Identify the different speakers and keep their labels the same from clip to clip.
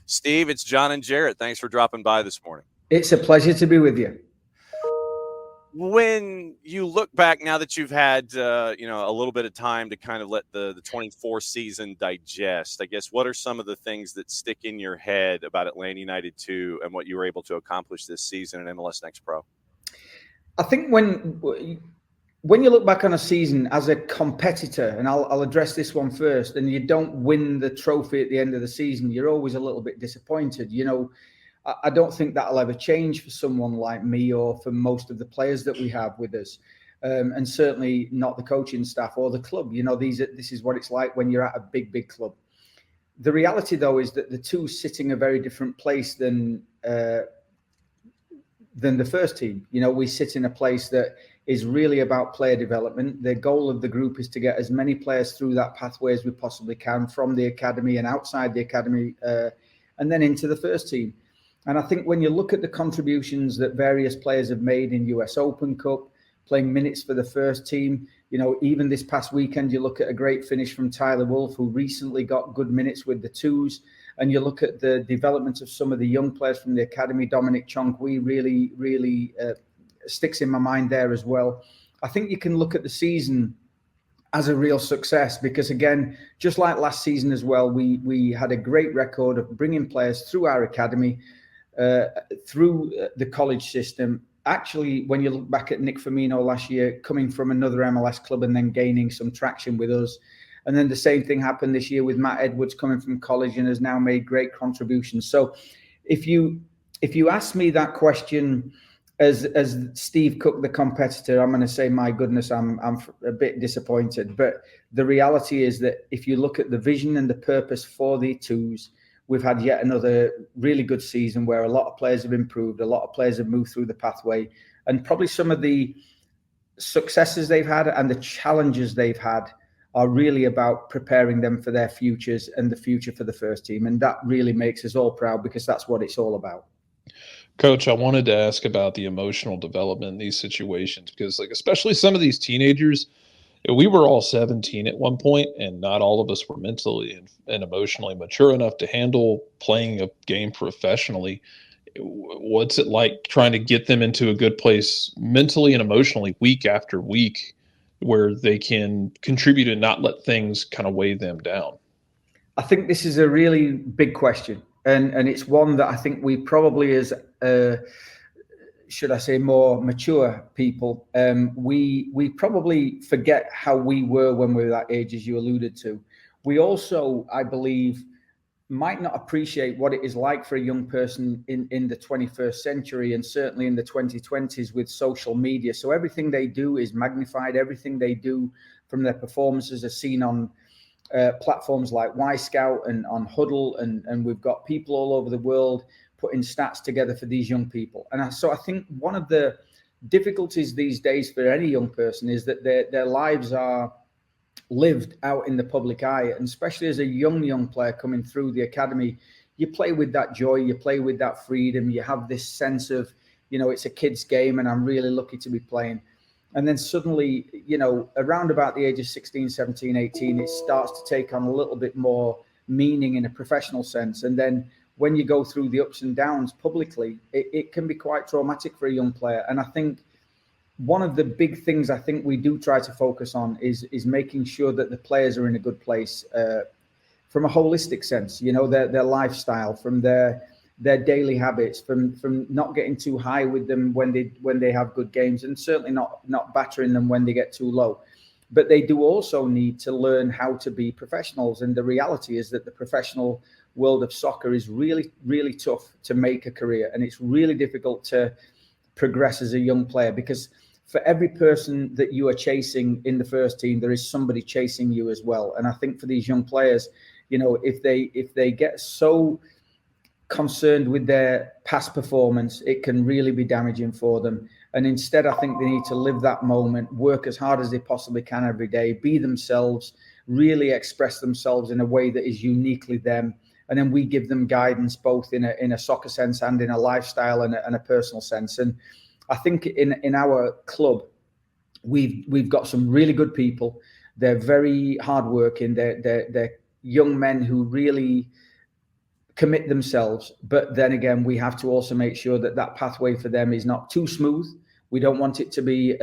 Speaker 1: Steve, it's Jon and Jarrett. Thanks for dropping by this morning.
Speaker 2: It's a pleasure to be with you.
Speaker 1: When you look back now that you've had, a little bit of time to kind of let the 24 season digest, I guess, what are some of the things that stick in your head about Atlanta United 2 and what you were able to accomplish this season in MLS Next Pro?
Speaker 2: I think when you look back on a season as a competitor, and I'll address this one first, and you don't win the trophy at the end of the season, you're always a little bit disappointed. I don't think that'll ever change for someone like me or for most of the players that we have with us, and certainly not the coaching staff or the club. This is what it's like when you're at a big club. The reality, though, is that the two sit in a very different place than the first team. We sit in a place that is really about player development. The goal of the group is to get as many players through that pathway as we possibly can, from the academy and outside the academy, and then into the first team. And I think when you look at the contributions that various players have made in US Open Cup, playing minutes for the first team, even this past weekend, you look at a great finish from Tyler Wolff, who recently got good minutes with the twos. And you look at the development of some of the young players from the academy. Dominic Chonkwe really sticks in my mind there as well. I think you can look at the season as a real success because, again, just like last season as well, we had a great record of bringing players through our academy, through the college system. Actually, when you look back at Nick Firmino last year, coming from another MLS club and then gaining some traction with us. And then the same thing happened this year with Matt Edwards coming from college and has now made great contributions. So if you ask me that question as Steve Cooke, the competitor, I'm going to say, my goodness, I'm a bit disappointed. But the reality is that if you look at the vision and the purpose for the twos, we've had yet another really good season where a lot of players have improved, a lot of players have moved through the pathway, and probably some of the successes they've had and the challenges they've had are really about preparing them for their futures and the future for the first team. And that really makes us all proud because that's what it's all about.
Speaker 3: Coach, I wanted to ask about the emotional development in these situations because, especially some of these teenagers, we were all 17 at one point, and not all of us were mentally and emotionally mature enough to handle playing a game professionally. What's it like trying to get them into a good place mentally and emotionally week after week where they can contribute and not let things kind of weigh them down?
Speaker 2: I think this is a really big question. And it's one that I think we probably, as should I say, more mature people, we probably forget how we were when we were that age, as you alluded to. We also, I believe, might not appreciate what it is like for a young person in the 21st century and certainly in the 2020s with social media. So everything they do is magnified. Everything they do from their performances are seen on platforms like Y-Scout and on Huddle, and we've got people all over the world putting stats together for these young people. And so I think one of the difficulties these days for any young person is that their lives are lived out in the public eye, and especially as a young player coming through the academy, you play with that joy, you play with that freedom, you have this sense of, it's a kid's game and I'm really lucky to be playing. And then suddenly, around about the age of 16, 17, 18, it starts to take on a little bit more meaning in a professional sense. And then when you go through the ups and downs publicly, it can be quite traumatic for a young player. And I think one of the big things I think we do try to focus on is making sure that the players are in a good place from a holistic sense, their lifestyle, from their daily habits, from not getting too high with them when they have good games, and certainly not battering them when they get too low. But they do also need to learn how to be professionals. And the reality is that the professional world of soccer is really, really tough to make a career. And it's really difficult to progress as a young player because for every person that you are chasing in the first team, there is somebody chasing you as well. And I think for these young players, if they get so concerned with their past performance, it can really be damaging for them. And instead, I think they need to live that moment, work as hard as they possibly can every day, be themselves, really express themselves in a way that is uniquely them. And then we give them guidance both in a soccer sense and in a lifestyle and a personal sense. And I think in our club, we've got some really good people. They're very hardworking. They're young men who really commit themselves. But then again, we have to also make sure that that pathway for them is not too smooth. We don't want it to be,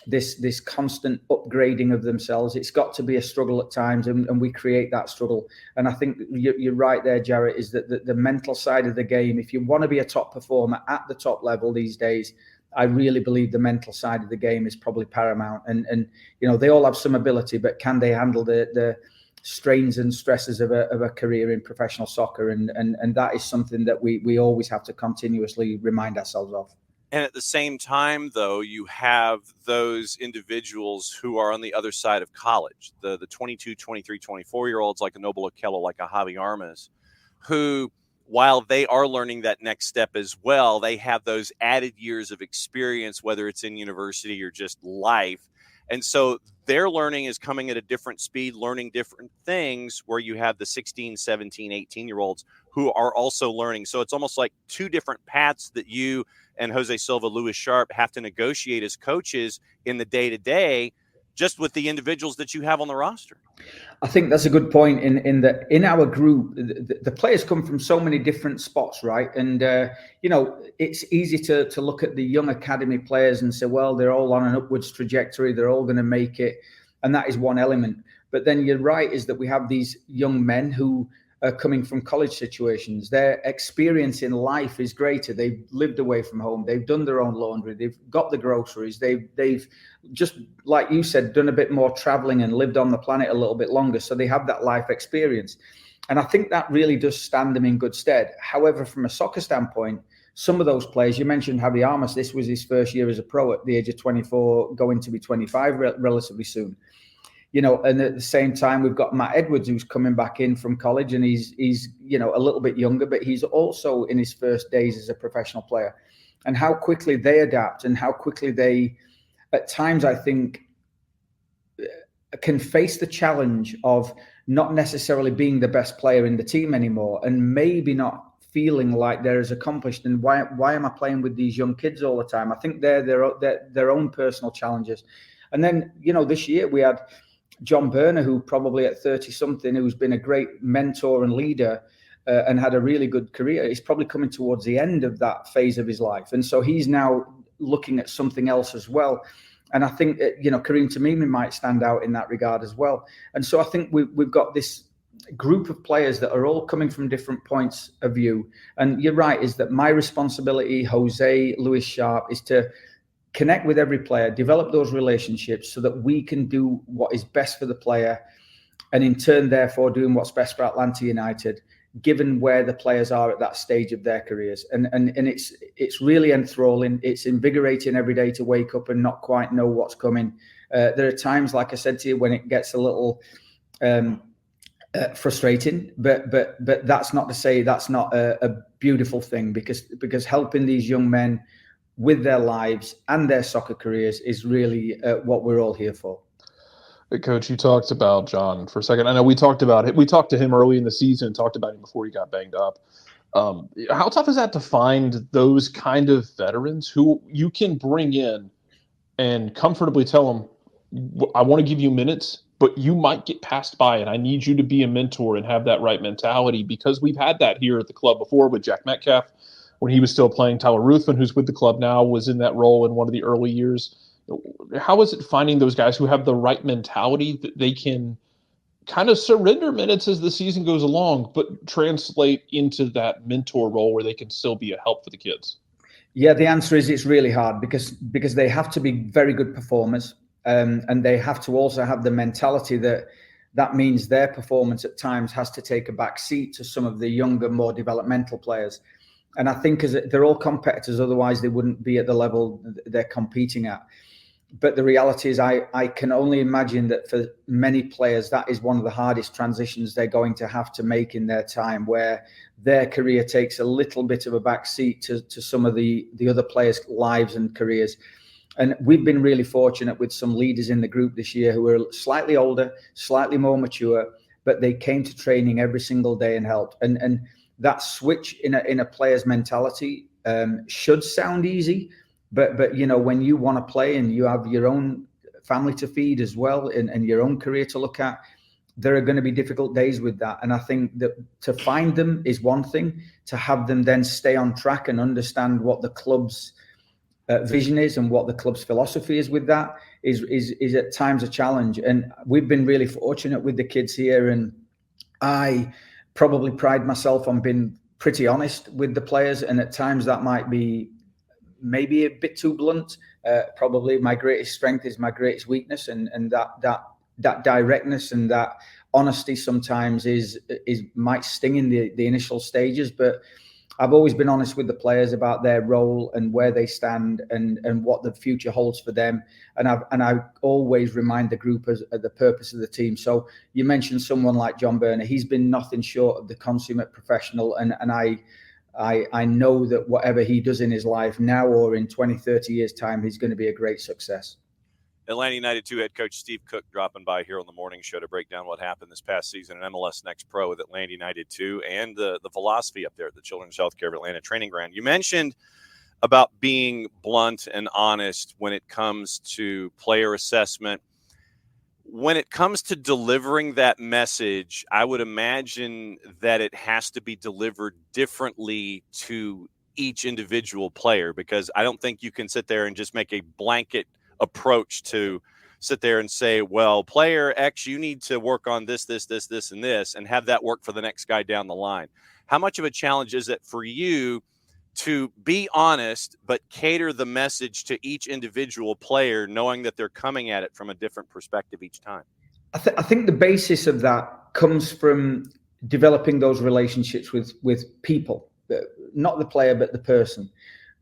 Speaker 2: this constant upgrading of themselves. It's got to be a struggle at times, and we create that struggle. And I think you're right there, Jarrett, is that the mental side of the game, if you want to be a top performer at the top level these days, I really believe the mental side of the game is probably paramount. And they all have some ability, but can they handle the strains and stresses of a career in professional soccer? And that is something that we always have to continuously remind ourselves of.
Speaker 1: And at the same time, though, you have those individuals who are on the other side of college, the 22, 23, 24-year-olds like a Noble Okello, like a Javi Armas, who, while they are learning that next step as well, they have those added years of experience, whether it's in university or just life. And so their learning is coming at a different speed, learning different things, where you have the 16, 17, 18-year-olds who are also learning. So it's almost like two different paths that you and Jose Silva, Lewis Sharp have to negotiate as coaches in the day-to-day, just with the individuals that you have on the roster.
Speaker 2: I think that's a good point. In our group, the players come from so many different spots, right? And it's easy to look at the young academy players and say, well, they're all on an upwards trajectory, they're all going to make it, and that is one element. But then you're right, is that we have these young men who are coming from college situations. Their experience in life is greater. They've lived away from home. They've done their own laundry. They've got the groceries. They've just, like you said, done a bit more traveling and lived on the planet a little bit longer. So they have that life experience. And I think that really does stand them in good stead. However, from a soccer standpoint, some of those players, you mentioned Javi Armas, this was his first year as a pro at the age of 24, going to be 25 relatively soon. And at the same time, we've got Matt Edwards, who's coming back in from college, and he's a little bit younger, but he's also in his first days as a professional player. And how quickly they adapt, and how quickly they, at times, I think, can face the challenge of not necessarily being the best player in the team anymore, and maybe not feeling like they're as accomplished. And why am I playing with these young kids all the time? I think they're their own personal challenges. And then, this year we had John Burner, who probably at 30-something, who's been a great mentor and leader and had a really good career. He's probably coming towards the end of that phase of his life. And so he's now looking at something else as well. And I think, Kareem Tamimi might stand out in that regard as well. And so I think we've got this group of players that are all coming from different points of view. And you're right, is that my responsibility, Jose, Lewis Sharp, is to connect with every player, develop those relationships so that we can do what is best for the player, and in turn, therefore, doing what's best for Atlanta United, given where the players are at that stage of their careers. And it's really enthralling. It's invigorating every day to wake up and not quite know what's coming. There are times, like I said to you, when it gets a little frustrating, but that's not to say that's not a beautiful thing, because helping these young men with their lives and their soccer careers is really what we're all here for.
Speaker 3: Coach, you talked about Jon for a second. I know we talked to him early in the season, talked about him before he got banged up. How tough is that to find those kind of veterans who you can bring in and comfortably tell them, I want to give you minutes, but you might get passed by, and I need you to be a mentor and have that right mentality? Because we've had that here at the club before with Jack Metcalf when he was still playing. Tyler Ruthven, who's with the club now, was in that role in one of the early years. How is it finding those guys who have the right mentality that they can kind of surrender minutes as the season goes along, but translate into that mentor role where they can still be a help for the kids?
Speaker 2: Yeah, the answer is it's really hard because they have to be very good performers, and they have to also have the mentality that means their performance at times has to take a back seat to some of the younger, more developmental players. And I think they're all competitors, otherwise they wouldn't be at the level they're competing at. But the reality is I can only imagine that for many players, that is one of the hardest transitions they're going to have to make in their time, where their career takes a little bit of a back seat to some of the other players' lives and careers. And we've been really fortunate with some leaders in the group this year who are slightly older, slightly more mature, but they came to training every single day and helped. And that switch in a player's mentality should sound easy, but when you want to play and you have your own family to feed as well and your own career to look at, there are going to be difficult days with that. And I think that to find them is one thing, to have them then stay on track and understand what the club's vision is and what the club's philosophy is with that is at times a challenge. And we've been really fortunate with the kids here, and I probably pride myself on being pretty honest with the players, and at times that might be maybe a bit too blunt. Probably my greatest strength is my greatest weakness, and that directness and that honesty sometimes might sting in the initial stages, but I've always been honest with the players about their role and where they stand and what the future holds for them. And I always remind the group of the purpose of the team. So you mentioned someone like John Burner. He's been nothing short of the consummate professional. And I know that whatever he does in his life now or in 20, 30 years' time, he's going to be a great success.
Speaker 1: Atlanta United 2 head coach Steve Cooke dropping by here on the morning show to break down what happened this past season in MLS Next Pro with Atlanta United 2 and the philosophy up there at the Children's Healthcare of Atlanta training ground. You mentioned about being blunt and honest when it comes to player assessment. When it comes to delivering that message, I would imagine that it has to be delivered differently to each individual player, because I don't think you can sit there and just make a blanket approach to sit there and say, well, player X, you need to work on this, and have that work for the next guy down the line. How much of a challenge is it for you to be honest, but cater the message to each individual player, knowing that they're coming at it from a different perspective each time?
Speaker 2: I think the basis of that comes from developing those relationships with people, not the player, but the person.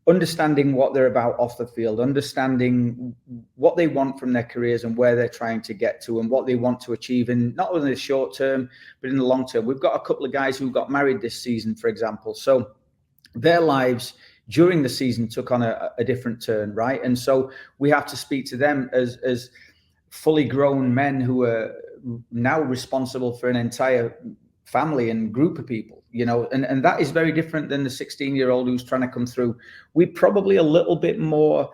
Speaker 2: Understanding what they're about off the field, understanding what they want from their careers and where they're trying to get to and what they want to achieve in not only the short term, but in the long term. We've got a couple of guys who got married this season, for example. So their lives during the season took on a different turn, right? And so we have to speak to them as fully grown men who are now responsible for an entire family and group of people, and that is very different than the 16-year-old who's trying to come through. We probably a little bit more,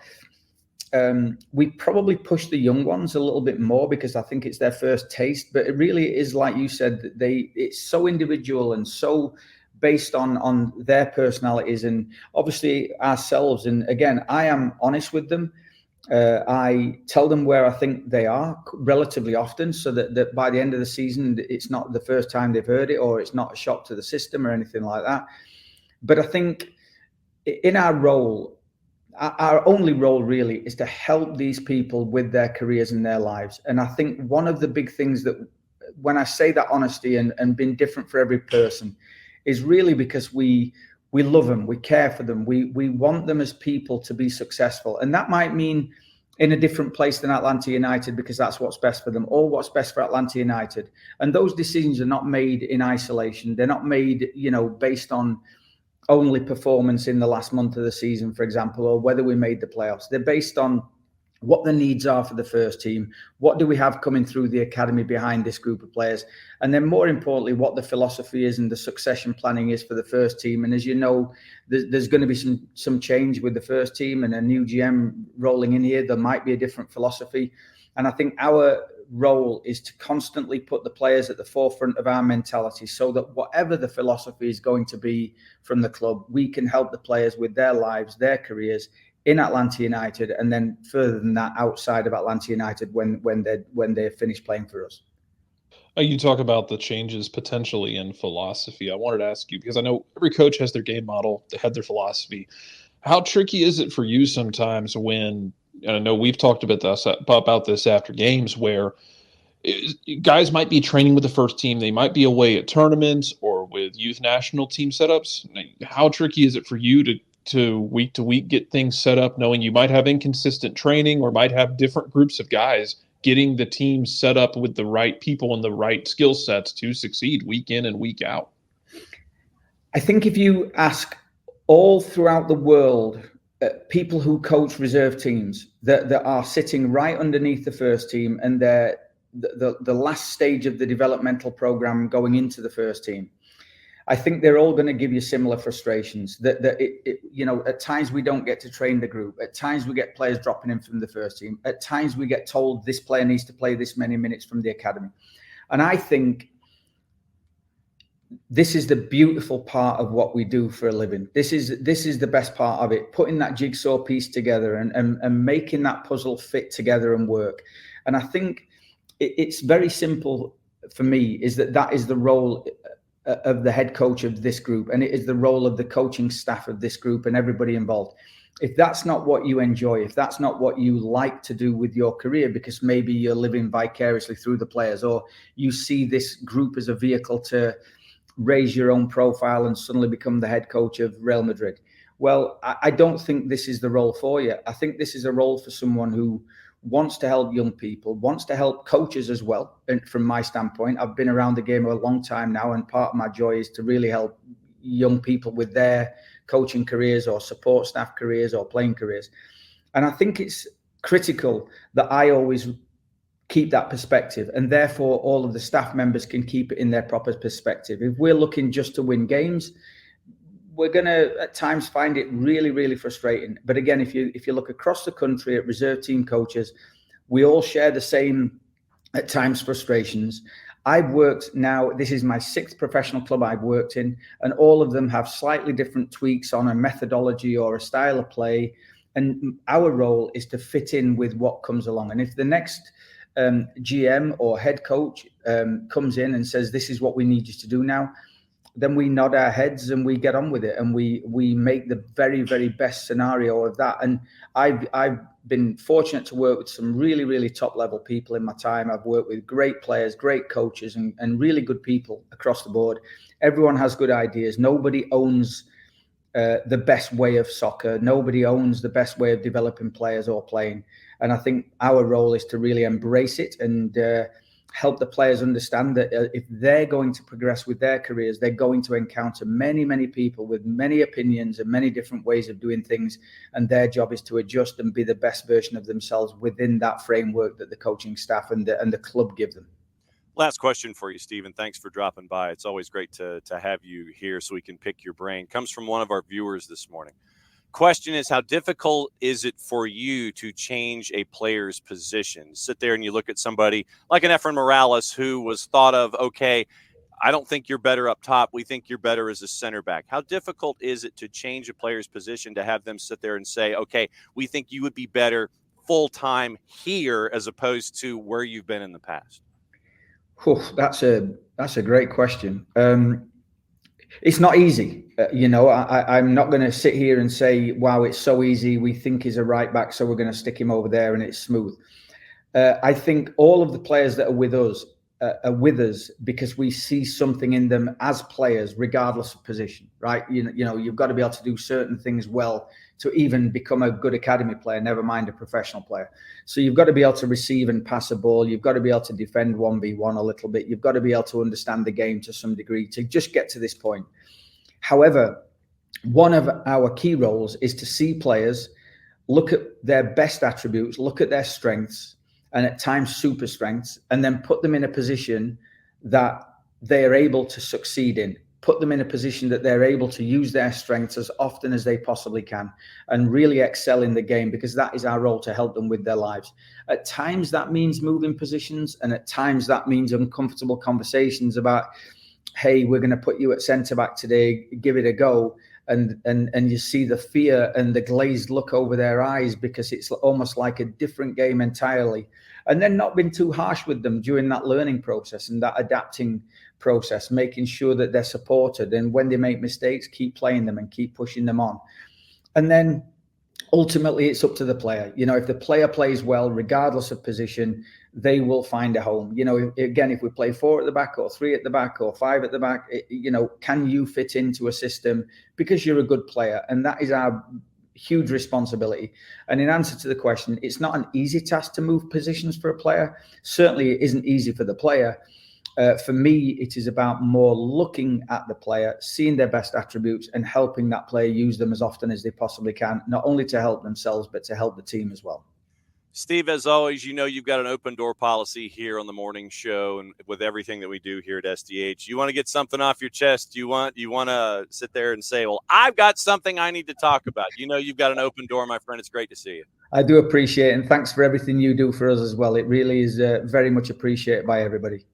Speaker 2: we probably push the young ones a little bit more because I think it's their first taste, but it really is, like you said, it's so individual and so based on their personalities and obviously ourselves. And again, I am honest with them. I tell them where I think they are relatively often, so that by the end of the season, it's not the first time they've heard it, or it's not a shock to the system or anything like that. But I think in our role, our only role really is to help these people with their careers and their lives. And I think one of the big things that when I say that honesty and being different for every person is really because we love them, we care for them, we want them as people to be successful. And that might mean in a different place than Atlanta United, because that's what's best for them, or what's best for Atlanta United. And those decisions are not made in isolation. They're not made, based on only performance in the last month of the season, for example, or whether we made the playoffs. They're based on what the needs are for the first team. What do we have coming through the academy behind this group of players? And then more importantly, what the philosophy is and the succession planning is for the first team. And as you know, there's going to be some change with the first team and a new GM rolling in here. There might be a different philosophy. And I think our role is to constantly put the players at the forefront of our mentality so that whatever the philosophy is going to be from the club, we can help the players with their lives, their careers in Atlanta United, and then further than that, outside of Atlanta United when they're finished playing for us.
Speaker 3: You talk about the changes potentially in philosophy. I wanted to ask you, because I know every coach has their game model, they have their philosophy. How tricky is it for you sometimes when, and I know we've talked about this after games, where guys might be training with the first team, they might be away at tournaments or with youth national team setups. How tricky is it for you to week to week get things set up, knowing you might have inconsistent training or might have different groups of guys, getting the team set up with the right people and the right skill sets to succeed week in and week out?
Speaker 2: I think if you ask all throughout the world, people who coach reserve teams that are sitting right underneath the first team and they're the last stage of the developmental program going into the first team, I think they're all going to give you similar frustrations that at times we don't get to train the group. At times we get players dropping in from the first team. At times we get told this player needs to play this many minutes from the academy. And I think this is the beautiful part of what we do for a living. This is the best part of it, putting that jigsaw piece together and making that puzzle fit together and work. And I think it's very simple for me, is that is the role of the head coach of this group, and it is the role of the coaching staff of this group and everybody involved. If that's not what you enjoy, if that's not what you like to do with your career, because maybe you're living vicariously through the players, or you see this group as a vehicle to raise your own profile and suddenly become the head coach of Real Madrid, well, I don't think this is the role for you. I think this is a role for someone who wants to help young people, wants to help coaches as well. And from my standpoint, I've been around the game a long time now, and part of my joy is to really help young people with their coaching careers or support staff careers or playing careers. And I think it's critical that I always keep that perspective, and therefore all of the staff members can keep it in their proper perspective. If we're looking just to win games, we're going to at times find it really, really frustrating. But again, if you look across the country at reserve team coaches, we all share the same, at times, frustrations. I've worked now, this is my 6th professional club I've worked in, and all of them have slightly different tweaks on a methodology or a style of play. And our role is to fit in with what comes along. And if the next GM or head coach comes in and says, this is what we need you to do now, then we nod our heads and we get on with it, and we make the very, very best scenario of that. And I've been fortunate to work with some really, really top level people in my time. I've worked with great players, great coaches, and really good people across the board. Everyone has good ideas. Nobody owns the best way of soccer. Nobody owns the best way of developing players or playing. And I think our role is to really embrace it and help the players understand that if they're going to progress with their careers, they're going to encounter many, many people with many opinions and many different ways of doing things. And their job is to adjust and be the best version of themselves within that framework that the coaching staff and the club give them.
Speaker 1: Last question for you, Stephen. Thanks for dropping by. It's always great to have you here so we can pick your brain. Comes from one of our viewers this morning. Question is, how difficult is it for you to change a player's position? Sit there and you look at somebody like an Efrain Morales who was thought of, okay, I don't think you're better up top. We think you're better as a center back. How difficult is it to change a player's position, to have them sit there and say, okay, we think you would be better full-time here as opposed to where you've been in the past?
Speaker 2: Oh, that's a great question. It's not easy. I'm not going to sit here and say, wow, it's so easy. We think he's a right back, so we're going to stick him over there and it's smooth. I think all of the players that are with us because we see something in them as players, regardless of position, right? You've got to be able to do certain things well to even become a good academy player, never mind a professional player. So you've got to be able to receive and pass a ball. You've got to be able to defend 1v1 a little bit. You've got to be able to understand the game to some degree to just get to this point. However, one of our key roles is to see players, look at their best attributes, look at their strengths, and at times super strengths, and then put them in a position that they are able to succeed in. Put them in a position that they're able to use their strengths as often as they possibly can and really excel in the game, because that is our role, to help them with their lives. At times that means moving positions, and at times that means uncomfortable conversations about, hey, we're going to put you at centre back today, give it a go. And you see the fear and the glazed look over their eyes, because it's almost like a different game entirely. And then not being too harsh with them during that learning process and that adapting process, making sure that they're supported. And when they make mistakes, keep playing them and keep pushing them on. And then ultimately it's up to the player. If the player plays well, regardless of position, they will find a home. Again, if we play 4 at the back or 3 at the back or 5 at the back, can you fit into a system because you're a good player? And that is our huge responsibility. And in answer to the question, it's not an easy task to move positions for a player. Certainly it isn't easy for the player. For me, it is about more looking at the player, seeing their best attributes and helping that player use them as often as they possibly can, not only to help themselves, but to help the team as well.
Speaker 1: Steve, as always, you've got an open door policy here on the morning show and with everything that we do here at SDH. You want to get something off your chest? You want to sit there and say, well, I've got something I need to talk about. You've got an open door, my friend. It's great to see you.
Speaker 2: I do appreciate it. And thanks for everything you do for us as well. It really is very much appreciated by everybody.